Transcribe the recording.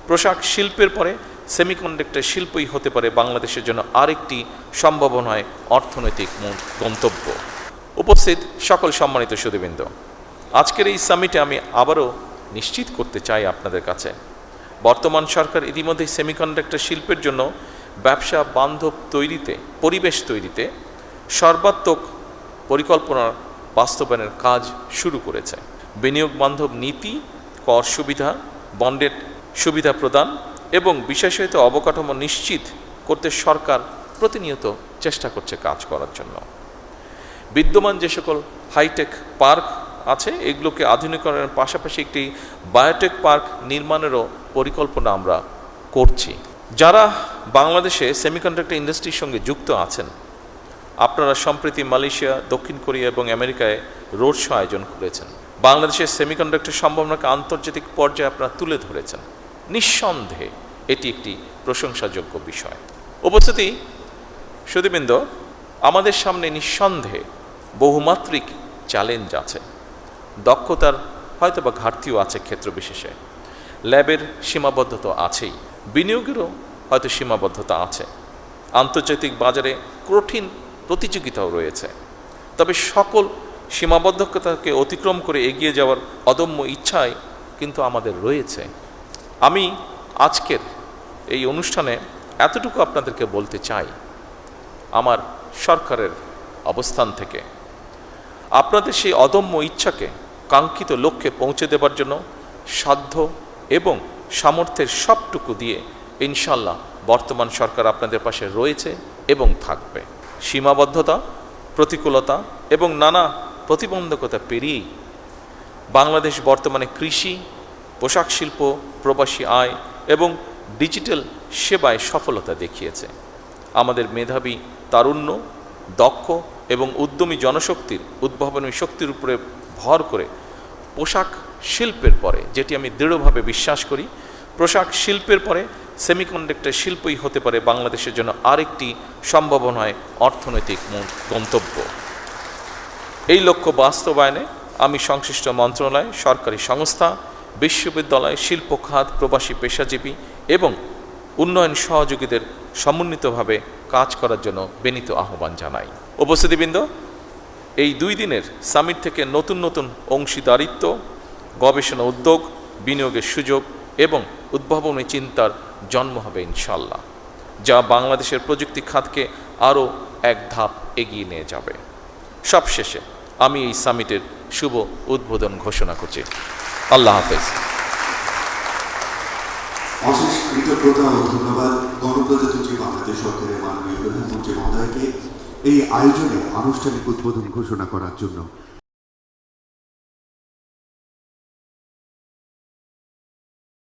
পোশাক শিল্পের পরে সেমিকন্ডাক্টর শিল্পই হতে পারে বাংলাদেশের জন্য আরেকটি সম্ভাবনায় অর্থনৈতিক গন্তব্য। উপস্থিত সকল সম্মানিত সুধীবৃন্দ, আজকের এই সামিটে আমি আবারও নিশ্চিত করতে চাই আপনাদের কাছে, বর্তমান সরকার ইতিমধ্যে সেমিকন্ডাক্টর শিল্পের জন্য ব্যবসা বান্ধব তৈরিতে, পরিবেশ তৈরিতে সর্বাত্মক পরিকল্পনার বাস্তবায়নের কাজ শুরু করেছে। বিনিয়োগ বান্ধব নীতি, কর সুবিধা, বন্ডের সুবিধা প্রদান এবং বিষয়সহিত অবকাঠামো নিশ্চিত করতে সরকার প্রতিনিয়ত চেষ্টা করছে কাজ করার জন্য। বিদ্যমান যে সকল হাইটেক পার্ক আছে এগুলোকে আধুনিকরণের পাশাপাশি একটি বায়োটেক পার্ক নির্মাণেরও পরিকল্পনা আমরা করছি। যারা বাংলাদেশে সেমিকন্ডাক্টর ইন্ডাস্ট্রির সঙ্গে যুক্ত আছেন, আপনারা সম্প্রতি মালয়েশিয়া, দক্ষিণ কোরিয়া এবং আমেরিকায় রোড শো আয়োজন করেছেন। বাংলাদেশের সেমিকন্ডাক্টর সম্ভাবনাকে আন্তর্জাতিক পর্যায়ে আপনারা তুলে ধরেছেন। নিঃসন্দেহে এটি একটি প্রশংসাযোগ্য বিষয়। উপস্থিতি সুধীবৃন্দ, আমাদের সামনে নিঃসন্দেহে বহুমাত্রিক চ্যালেঞ্জ আছে। দক্ষতার হয়তোবা ঘাটতিও আছে ক্ষেত্র বিশেষে, ল্যাবের সীমাবদ্ধতা আছেই, বিনিয়োগেরও হয়তো সীমাবদ্ধতা আছে, আন্তর্জাতিক বাজারে কঠিন প্রতিযোগিতাও রয়েছে। তবে সকল সীমাবদ্ধতাকে অতিক্রম করে এগিয়ে যাওয়ার অদম্য ইচ্ছাই কিন্তু আমাদের রয়েছে। আমি আজকের এই অনুষ্ঠানে এতটুকু আপনাদেরকে বলতে চাই, আমার সরকারের অবস্থান থেকে আপনাদের সেই অদম্য ইচ্ছাকে কাঙ্ক্ষিত লক্ষ্যে পৌঁছে দেবার জন্য সাধ্য এবং সামর্থ্যের সবটুকু দিয়ে ইনশাল্লাহ বর্তমান সরকার আপনাদের পাশে রয়েছে এবং থাকবে। সীমাবদ্ধতা, প্রতিকূলতা এবং নানা প্রতিবন্ধকতা পেরিয়েই বাংলাদেশ বর্তমানে কৃষি, পোশাক শিল্প, প্রবাসী আয় এবং ডিজিটাল সেবায় সফলতা দেখিয়েছে। আমাদের মেধাবী, তারুণ্য, দক্ষ এবং উদ্যমী জনশক্তির উদ্ভাবনী শক্তির উপরে ভর করে পোশাক শিল্পের পরে, যেটি আমি দৃঢ়ভাবে বিশ্বাস করি, পোশাক শিল্পের পরে সেমিকন্ডাক্টর শিল্পই হতে পারে বাংলাদেশের জন্য আরেকটি সম্ভাবনায় অর্থনৈতিক গন্তব্য। এই লক্ষ্য বাস্তবায়নে আমি সংশ্লিষ্ট মন্ত্রণালয়, সরকারি সংস্থা, বিশ্ববিদ্যালয়, শিল্প খাত, প্রবাসী পেশাজীবী এবং উন্নয়ন সহযোগীদের সমন্বিতভাবে কাজ করার জন্য বিনীত আহ্বান জানাই। উপস্থিতিবৃন্দ, এই 2 দিনের সামিট থেকে নতুন নতুন অংশীদারিত্ব, গবেষণা উদ্যোগ, বিনিয়োগের সুযোগ এবং উদ্ভাবনী চিন্তার জন্ম হবে ইনশাল্লাহ, যা বাংলাদেশের প্রযুক্তি খাতকে আরও এক ধাপ এগিয়ে নিয়ে যাবে। সবশেষে আমি এই সামিটের শুভ উদ্বোধন ঘোষণা করছি। আল্লাহ হাফেজ। অশেষ কৃতজ্ঞতা ও ধন্যবাদ গণপ্রজাতন্ত্রী বাংলাদেশ সরকারের মাননীয় প্রধানমন্ত্রী মহোদয়কে এই আয়োজনে আনুষ্ঠানিক উদ্বোধন ঘোষণা করার জন্য।